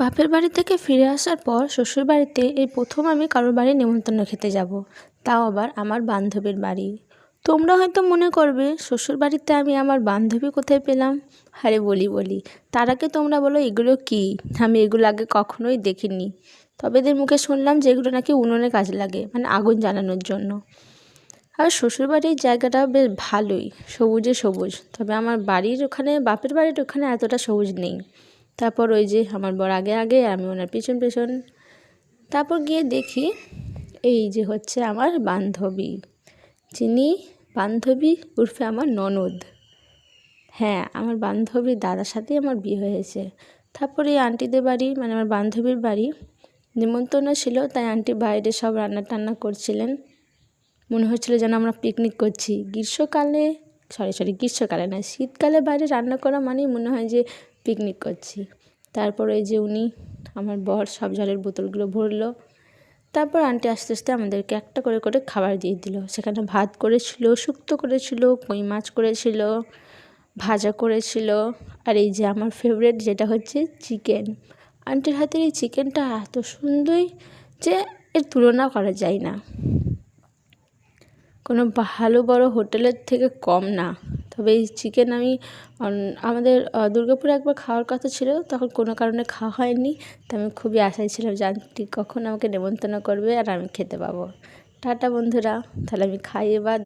বাপের বাড়ি থেকে ফিরে আসার পর শ্বশুরবাড়িতে এই প্রথম আমি কারোর বাড়ি নেমন্তন্ন খেতে যাব, তাও আবার আমার বান্ধবীর বাড়ি। তোমরা হয়তো মনে করবে শ্বশুরবাড়িতে আমি আমার বান্ধবী কোথায় পেলাম। আরে বলি তার আগে তোমরা বলো এগুলো কি? আমি এগুলো আগে কখনোই দেখিনি। তবে এদের মুখে শুনলাম যে এগুলো নাকি উনুনে কাজে লাগে, মানে আগুন জ্বালানোর জন্য। আর শ্বশুরবাড়ির জায়গাটা বেশ ভালোই, সবুজে সবুজ। তবে আমার বাড়ির ওখানে, বাপের বাড়ির ওখানে এতটা সবুজ নেই। তারপর ওই যে আমার বর আগে আগে, আমি ওনার পেছন পেছন। তারপর গিয়ে দেখি এই যে হচ্ছে আমার বান্ধবী, যিনি বান্ধবী উর্ফে আমার ননদ। হ্যাঁ, আমার বান্ধবীর দাদার সাথেই আমার বিয়ে হয়েছে। তারপরে এই আন্টিদের বাড়ি, মানে আমার বান্ধবীর বাড়ি নিমন্ত্রণ ছিল, তাই আন্টি বাইরে সব রান্না টান্না করছিলেন। মনে হচ্ছিলো যেন আমরা পিকনিক করছি। গ্রীষ্মকালে না, শীতকালে বাইরে রান্না করা মানেই মনে হয় যে পিকনিক করছি। তারপর এই যে উনি, আমার বর, সব জলের বোতলগুলো ভরলো। তারপর আন্টি আস্তে আস্তে আমাদেরকে একটা করে করে খাবার দিয়ে দিল। সেখানে ভাত করেছিল, শুক্তো করেছিল, কই মাছ করেছিল, ভাজা করেছিল, আর এই যে আমার ফেভারিট যেটা হচ্ছে চিকেন। আন্টির হাতের এই চিকেনটা এত সুন্দর যে এর তুলনা করা যায় না, কোনো ভালো বড় হোটেলের থেকে কম না। তবে এই চিকেন আমি আমাদের দুর্গাপুরে একবার খাওয়ার কথা ছিল, তখন কোনো কারণে খাওয়া হয়নি। তো আমি খুবই আশায় ছিলাম যে আন্টি কখন আমাকে নেমন্তন্ন করবে আর আমি খেতে পাবো। টাটা বন্ধুরা, তাহলে আমি খাই এবার।